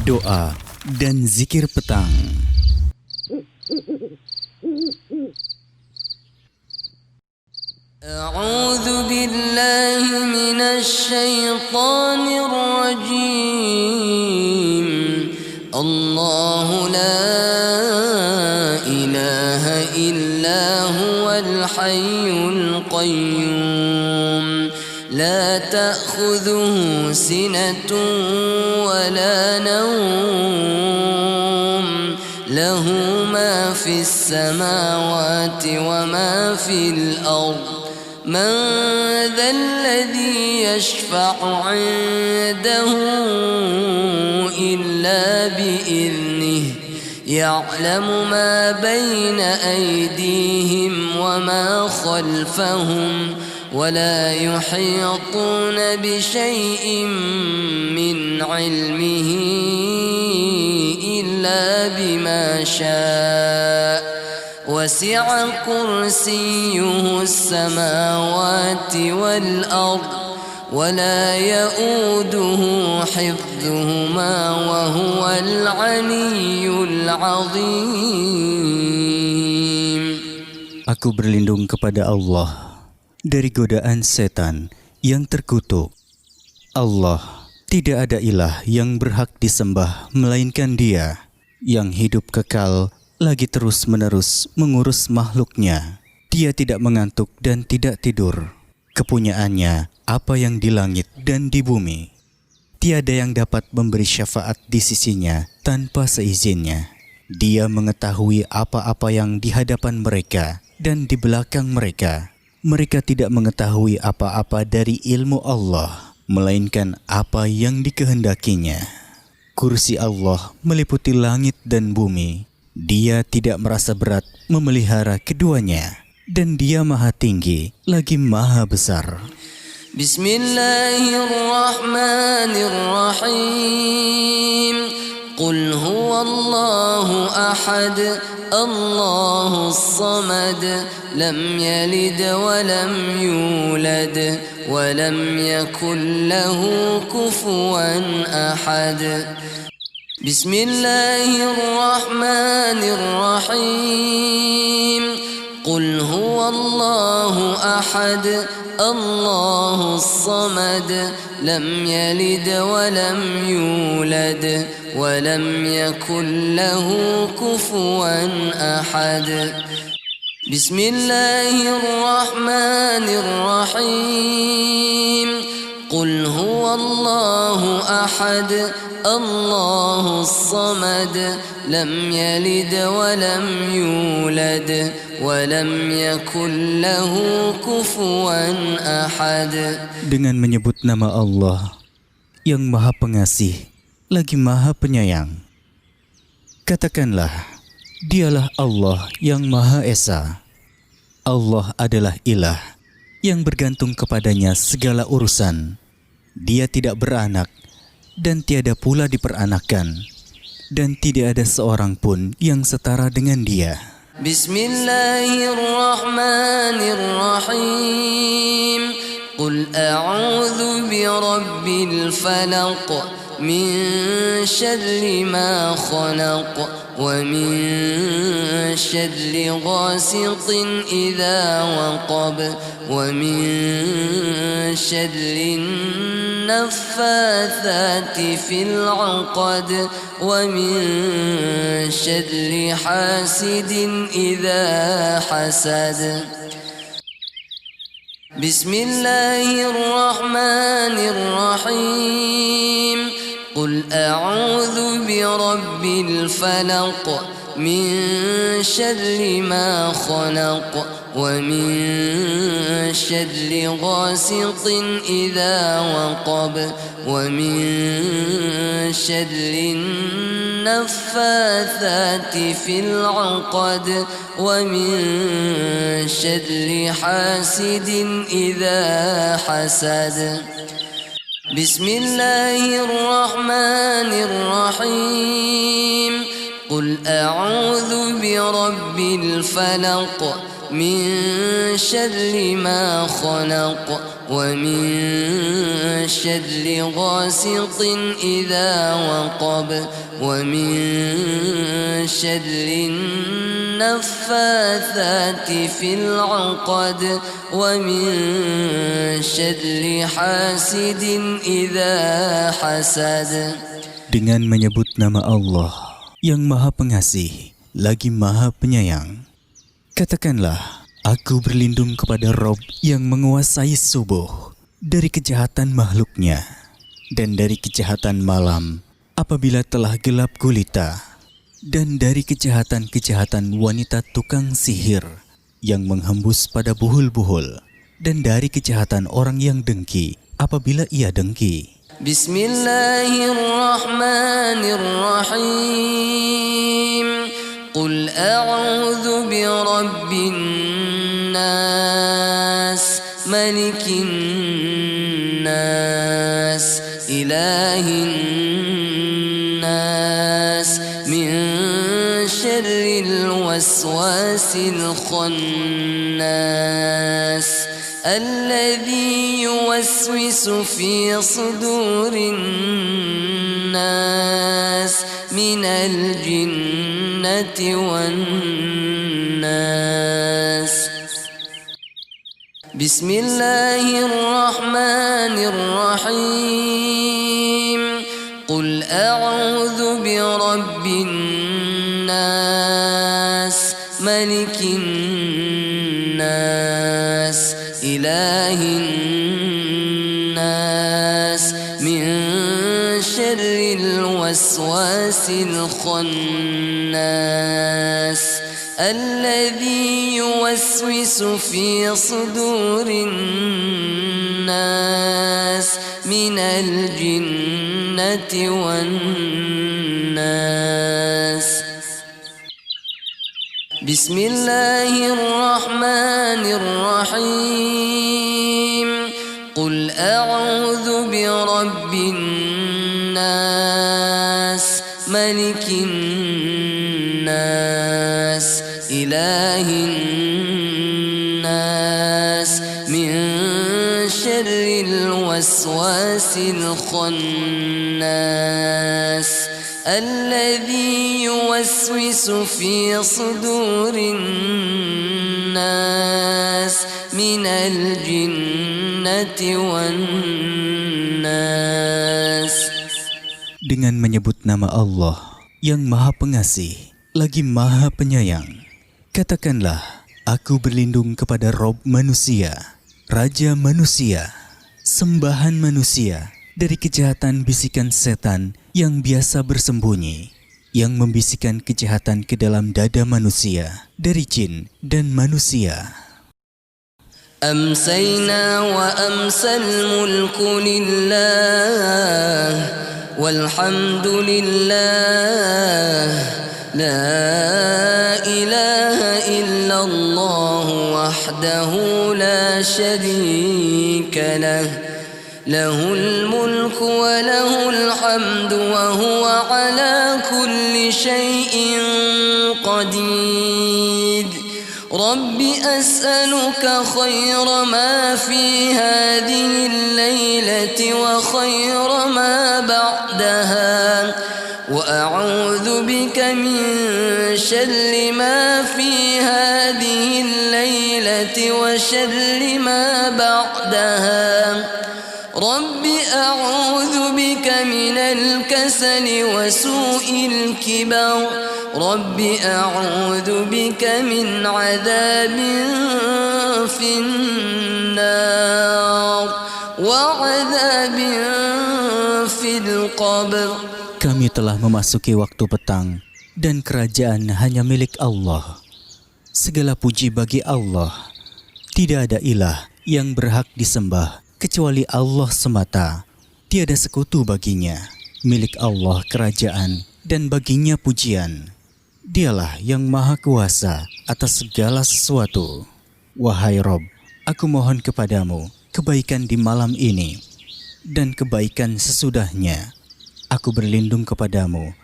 Doa dan zikir petang. A'udzu billahi minasy syaithanir rajim. Allahu la ilaha illa huwal hayyul qayyum. La ta'khudhuhu sinatun wa la nawm. Lahu ma fis samawati wa ma fil ardh. من ذا الذي يشفع عنده إلا بإذنه يعلم ما بين أيديهم وما خلفهم ولا يحيطون بشيء من علمه إلا بما شاء وسع كرسيه السماوات والأرض ولا يؤوده حفظهما وهو العلي العظيم. Aku berlindung kepada Allah dari godaan setan yang terkutuk. Allah, tidak ada ilah yang berhak disembah melainkan Dia yang hidup kekal, lagi terus-menerus mengurus makhluknya. Dia tidak mengantuk dan tidak tidur. Kepunyaannya apa yang di langit dan di bumi. Tiada yang dapat memberi syafaat di sisinya tanpa seizinnya. Dia mengetahui apa-apa yang di hadapan mereka dan di belakang mereka. Mereka tidak mengetahui apa-apa dari ilmu Allah, melainkan apa yang dikehendakinya. Kursi Allah meliputi langit dan bumi. Dia tidak merasa berat memelihara keduanya, dan Dia maha tinggi lagi maha besar. Bismillahirrahmanirrahim. Qul huwallahu ahad, Allahus samad, lam yalid wa lam yulad wa lam yakul lahu kufuwan ahad. Bismillahirrahmanirrahim. Qul huwallahu ahad, Allahus samad, lam yalid wa lam yulad wa lam yakul lahu kufuwan ahad. Bismillahirrahmanirrahim. Qul huwallahu ahad, Allahus samad, lam yalid wa lam yulad wa lam yakul lahu kufuwan ahad. Dengan menyebut nama Allah yang Maha Pengasih lagi Maha Penyayang, katakanlah, Dialah Allah yang Maha Esa. Allah adalah ilah yang bergantung kepadanya segala urusan. Dia tidak beranak dan tiada pula diperanakan, dan tidak ada seorang pun yang setara dengan Dia. Bismillahirrahmanirrahim. Qul a'udzu birabbil falaq, min syarri ma khalaq, wa min syarri ghasiqin idza waqab, wa min syarri naffathati fil 'uqad, wa min syarri hasidin idza hasad. Bismillahirrahmanirrahim. Qul a'udzu birabbil falaq, min syarri ma khalaq, wa min syarri ghasiqin idza waqab, wa min syarri naffathati fil 'uqad, wa min syarri hasidin idza hasad. Bismillahirrahmanirrahim. Qul a'udzu birabbil falaq, من شر ما خلق ومن شر غاسق إذا وقب ومن شر النفاثات في العقد ومن شر حاسد إذا حسد. Dengan menyebut nama Allah yang Maha Pengasih lagi Maha Penyayang, katakanlah, aku berlindung kepada Rob yang menguasai subuh, dari kejahatan makhluknya, dan dari kejahatan malam apabila telah gelap gulita, dan dari kejahatan-kejahatan wanita tukang sihir yang menghembus pada buhul-buhul, dan dari kejahatan orang yang dengki apabila ia dengki. Bismillahirrahmanirrahim. Qul a'udzu birabbin nas, malikin nas, ilahin nas, min syarril waswasil khannas, الذي يوسوس في صدور الناس من الجنة والناس. بسم الله الرحمن الرحيم. قل أعوذ برب الناس ملك الناس إله الناس من شر الوسواس الخناس الذي يوسوس في صدور الناس من الجنة والناس. بسم الله الرحمن الرحيم. قل أعوذ برب الناس ملك الناس إله الناس من شر الوسواس الخناس الذي يوسوس في صدور الناس من الجنة والناس. Dengan menyebut nama Allah yang Maha Pengasih lagi Maha Penyayang, katakanlah, aku berlindung kepada Rob manusia, Raja manusia, sembahan manusia, dari kejahatan bisikan setan yang biasa bersembunyi, yang membisikkan kejahatan ke dalam dada manusia, dari jin dan manusia. أمسينا وأمسى الملك لله والحمد لله لا إله إلا الله وحده لا شريك له له الملك وله الحمد وهو على كل شيء قدير. رب أسألك خير ما في هذه الليلة وخير ما بعدها وأعوذ بك من شر ما في هذه الليلة وشر ما بعدها. رب أعوذ بك من الكسل وسوء الكبر. رب أعوذ بك من عذاب في النار وعذاب في القبر. Kami telah memasuki waktu petang dan kerajaan hanya milik Allah. Segala puji bagi Allah. Tidak ada ilah yang berhak disembah kecuali Allah semata. Tiada sekutu baginya. Milik Allah kerajaan dan baginya pujian. Dialah yang maha kuasa atas segala sesuatu. Wahai Rob, aku mohon kepadamu kebaikan di malam ini dan kebaikan sesudahnya. Aku berlindung kepadamu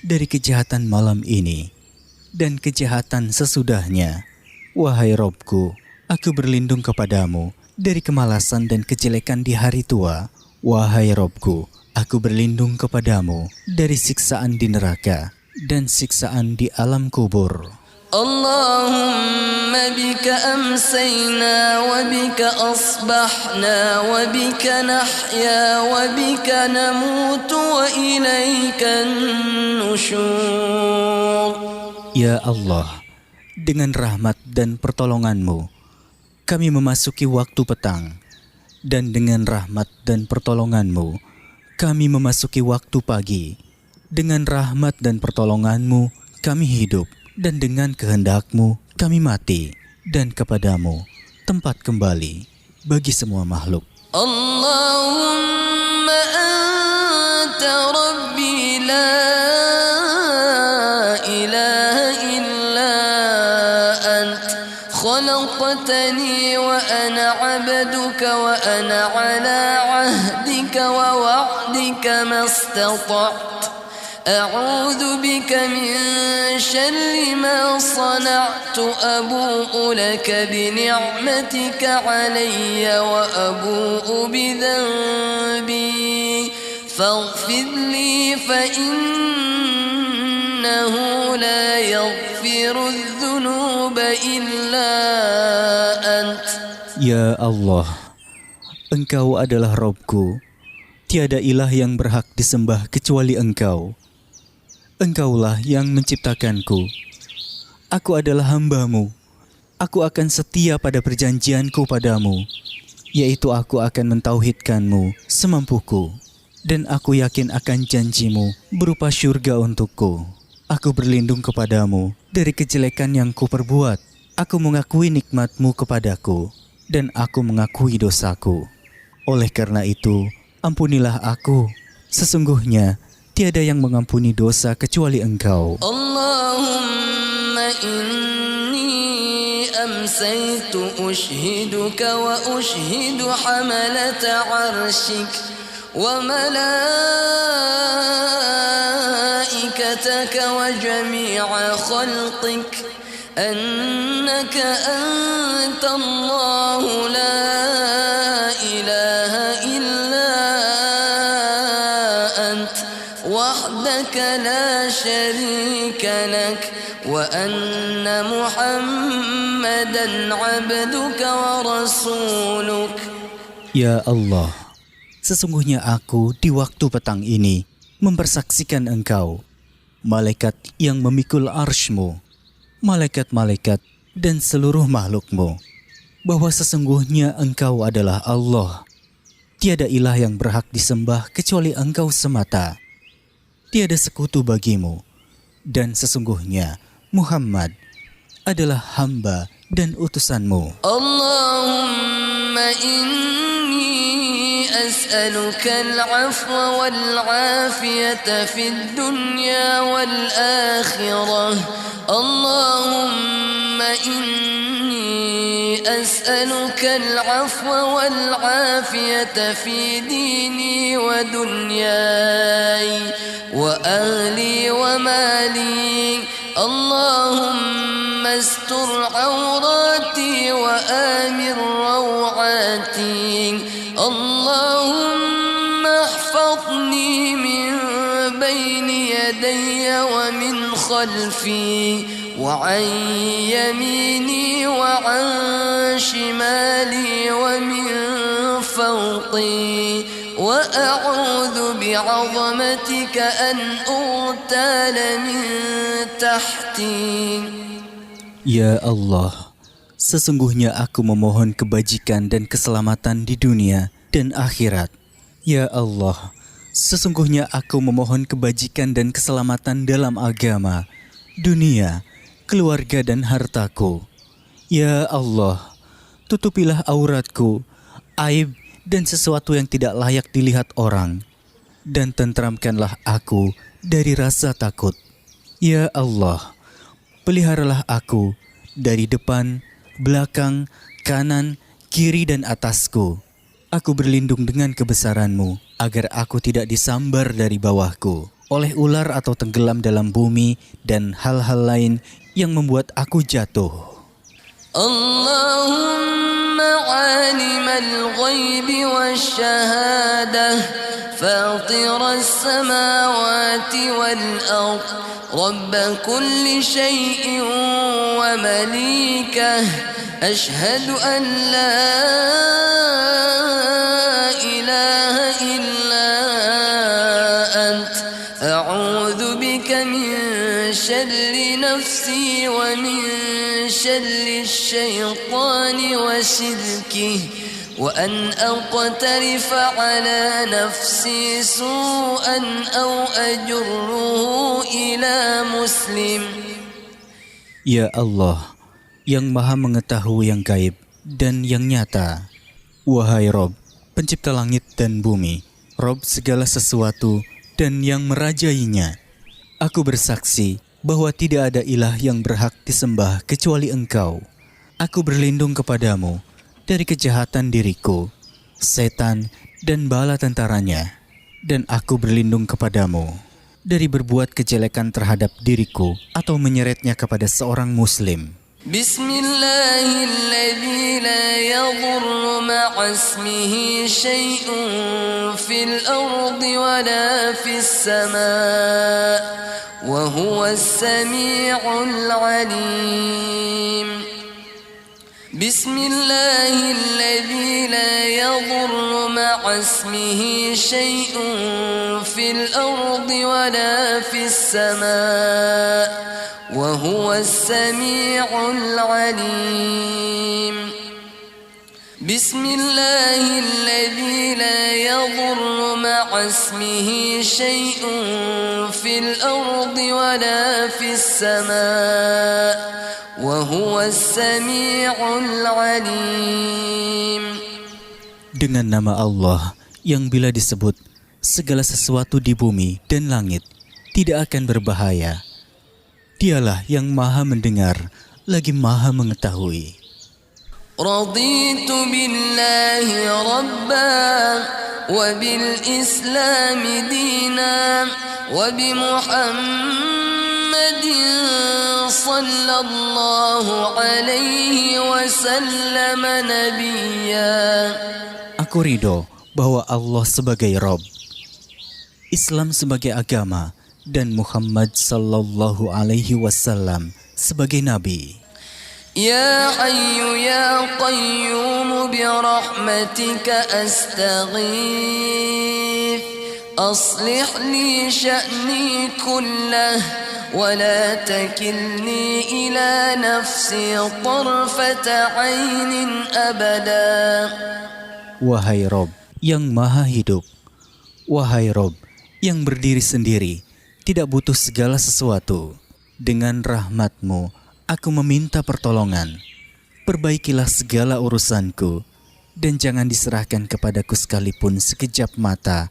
dari kejahatan malam ini dan kejahatan sesudahnya, Wahai Robku, aku berlindung kepadamu dari kemalasan dan kejelekan di hari tua. Wahai Robku, aku berlindung kepadamu dari siksaan di neraka dan siksaan di alam kubur. اللهم بك أمسينا وبك أصبحنا وبك نحيا وبك نموت وإليك النشور. Ya Allah, dengan rahmat dan pertolongan-Mu, kami memasuki waktu petang. Dan dengan rahmat dan pertolongan-Mu, kami memasuki waktu pagi. Dengan rahmat dan pertolongan-Mu, kami hidup. Dan dengan kehendak-Mu, kami mati. Dan kepadamu, tempat kembali bagi semua makhluk. Allahumma anta rabbi la ilaha illa ant khalaqtani wa ana abduka wa ana ala ahdika wa wa'dika mastata'tu أعوذ بك من شر ما صنعت أبوء لك بنعمتك علي وأبوء بذنبي فاغفر لي فإنه لا يغفر الذنوب إلا أنت. Ya Allah, Engkau adalah Robku. Tiada ilah yang berhak disembah kecuali Engkau. Engkaulah yang menciptakanku. Aku adalah hamba-Mu. Aku akan setia pada perjanjianku padamu, yaitu aku akan mentauhidkan-Mu semampuku. Dan aku yakin akan janji-Mu berupa syurga untukku. Aku berlindung kepadamu dari kejelekan yang kuperbuat. Aku mengakui nikmat-Mu kepadaku, dan aku mengakui dosaku. Oleh karena itu, ampunilah aku. Sesungguhnya tiada yang mengampuni dosa kecuali Engkau. Allahumma inni amsaytu ushhiduka wa ushhidu hamalata arshik wa malaikataka wa jami'a khalqik annaka anta Allahu la ilaha illa وحدك لا شريك لك وأن محمدا عبدك ورسولك. Ya Allah, sesungguhnya aku di waktu petang ini mempersaksikan Engkau, malaikat yang memikul arsy-Mu, malaikat-malaikat dan seluruh makhluk-Mu, bahwa sesungguhnya Engkau adalah Allah. Tiada ilah yang berhak disembah kecuali Engkau semata. Tiada sekutu bagimu, dan sesungguhnya Muhammad adalah hamba dan utusan-Mu. Allahumma inni as'aluka al-'afwa wal-'afiyata fid dunya wal-akhirah. Allahumma inni as'aluka al-'afwa wal-'afiyata fi dini wa dunyaya وأهلي ومالي. اللهم استر عوراتي وآمن روعاتي. اللهم احفظني من بين يدي ومن خلفي وعن يميني وعن شمالي ومن فوقي وأعوذ بعظمتك أن أغتال من تحتي. Ya Allah, sesungguhnya aku memohon kebajikan dan keselamatan di dunia dan akhirat. Ya Allah, sesungguhnya aku memohon kebajikan dan keselamatan dalam agama, dunia, keluarga dan hartaku. Ya Allah, tutupilah auratku, aib dan sesuatu yang tidak layak dilihat orang, dan tentramkanlah aku dari rasa takut. Ya Allah, peliharalah aku dari depan, belakang, kanan, kiri dan atasku. Aku berlindung dengan kebesaran-Mu agar aku tidak disambar dari bawahku oleh ular atau tenggelam dalam bumi dan hal-hal lain yang membuat aku jatuh. اللهم عالم الغيب والشهادة فاطر السماوات والأرض رب كل شيء ومليكه أشهد أن لا إله إلا أنت أعوذ بك من شر نفسي ومن شر الشيطان وشركه وأن أقترف على نفسي سوءا أو أجره إلى مسلم. Ya Allah, yang maha mengetahui yang gaib dan yang nyata. Wahai Rob, pencipta langit dan bumi, Rob segala sesuatu dan yang merajainya. Aku bersaksi bahwa tidak ada ilah yang berhak disembah kecuali Engkau. Aku berlindung kepadamu dari kejahatan diriku, setan dan bala tentaranya. Dan aku berlindung kepadamu dari berbuat kejelekan terhadap diriku atau menyeretnya kepada seorang muslim. Bismillahilladzi la yadurru ma'a ismihi syai'un fil ardi wa la fis sama' wa huwas sami'ul 'alim. Bismillahilladzi la yadurru ma'a ismihi syai'un fil ardi wa la fis sama' wa huwas sami'ul 'alim. Bismillahilladzi la yadurru ma'a ismihi syai'un fil ardi wa la fis sama' wa huwas sami'ul 'alim. Dengan nama Allah yang bila disebut segala sesuatu di bumi dan langit tidak akan berbahaya. Dialah yang maha mendengar lagi maha mengetahui. Raditu billahi rabban wa bil islam dinan wa bi Muhammadin sallallahu alaihi wasallam nabiyya. Aku ridho bahwa Allah sebagai Rabb, Islam sebagai agama, dan Muhammad sallallahu alaihi wasallam sebagai nabi. Ya Hayyu ya Qayyum bi rahmatika astaghith aslih li sya'ni kullah wa la takilni ila nafsi tarfata 'ainin abada. Wahai Rabb yang maha hidup, wahai Rabb yang berdiri sendiri, tidak butuh segala sesuatu. Dengan rahmat-Mu, aku meminta pertolongan. Perbaikilah segala urusanku, dan jangan diserahkan kepadaku sekalipun sekejap mata,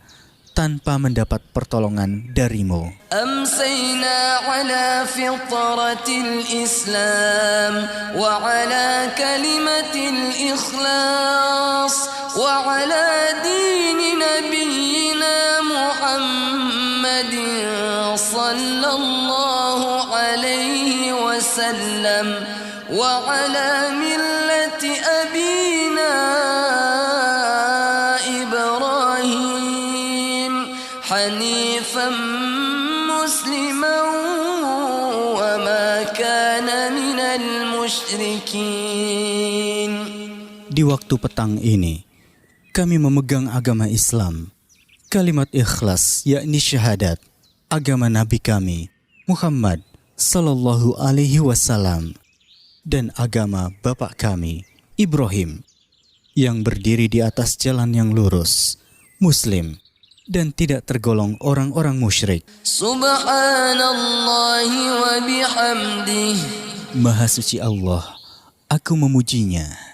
tanpa mendapat pertolongan dari-Mu. Amsayna ala fitratil Islam, wa ala kalimatil ikhlas, wa ala dini nabiyyina Muhammadin sallallahu alaihi wasallam wa ala millati abina Ibrahim hanifan musliman wa ma kana minal musyrikin. Di waktu petang ini, kami memegang agama Islam, kalimat ikhlas yakni syahadat, agama Nabi kami Muhammad sallallahu alaihi wasallam, dan agama bapak kami Ibrahim, yang berdiri di atas jalan yang lurus, muslim, dan tidak tergolong orang-orang musyrik. Subhanallahi wa bihamdih. Maha suci Allah, aku memujinya.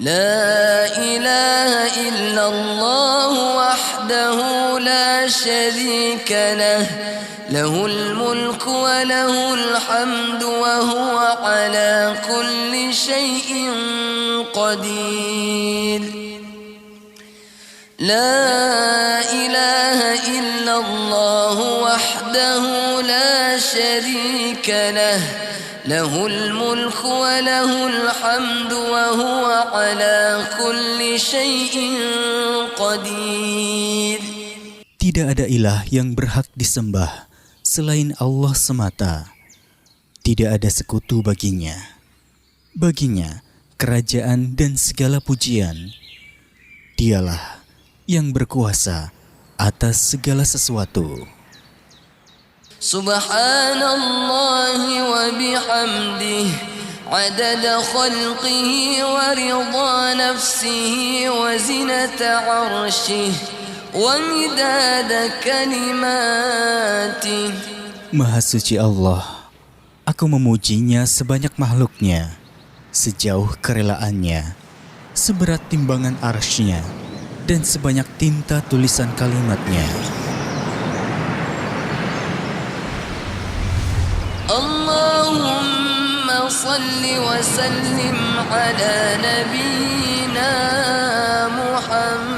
La ilaha illallah wahdahu la syarika lah, lahul mulku wa lahul hamdu wa huwa ala kulli syai'in qadir. La ilaha illallah wahdahu la syarika lah, له الملك وله الحمد وهو على كل شيء قدير. Tidak ada ilah yang berhak disembah selain Allah semata. Tidak ada sekutu baginya. Baginya kerajaan dan segala pujian. Dialah yang berkuasa atas segala sesuatu. Subhanallahi wa bihamdihi adada khalqihi wa ridha nafsihi wa zinata arshihi wa midada kalimatihi. Maha suci Allah, aku memujinya sebanyak makhluknya, sejauh kerelaannya, seberat timbangan arsy-Nya, dan sebanyak tinta tulisan kalimatnya. Allahumma salli wa sallim ala nabiyyina Muhammad.